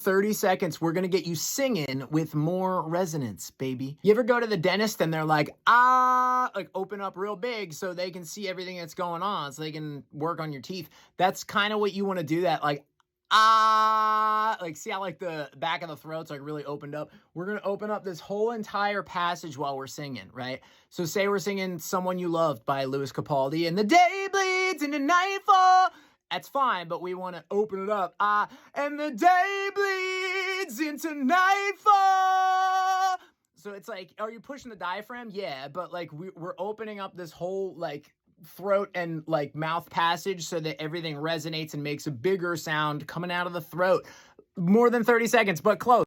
30 seconds, we're gonna get you singing with more resonance, baby. You ever go to the dentist and they're like, ah, like open up real big so they can see everything that's going on, so they can work on your teeth? That's kind of what you want to do, that like, ah, like see how like the back of the throat's like really opened up? We're gonna open up this whole entire passage while we're singing, right? So say we're singing Someone You Loved by Louis Capaldi, and the day bleeds into nightfall. That's fine, but we want to open it up. And the day bleeds into nightfall. So it's like, are you pushing the diaphragm? Yeah, but like we're opening up this whole like throat and like mouth passage so that everything resonates and makes a bigger sound coming out of the throat. More than 30 seconds, but close.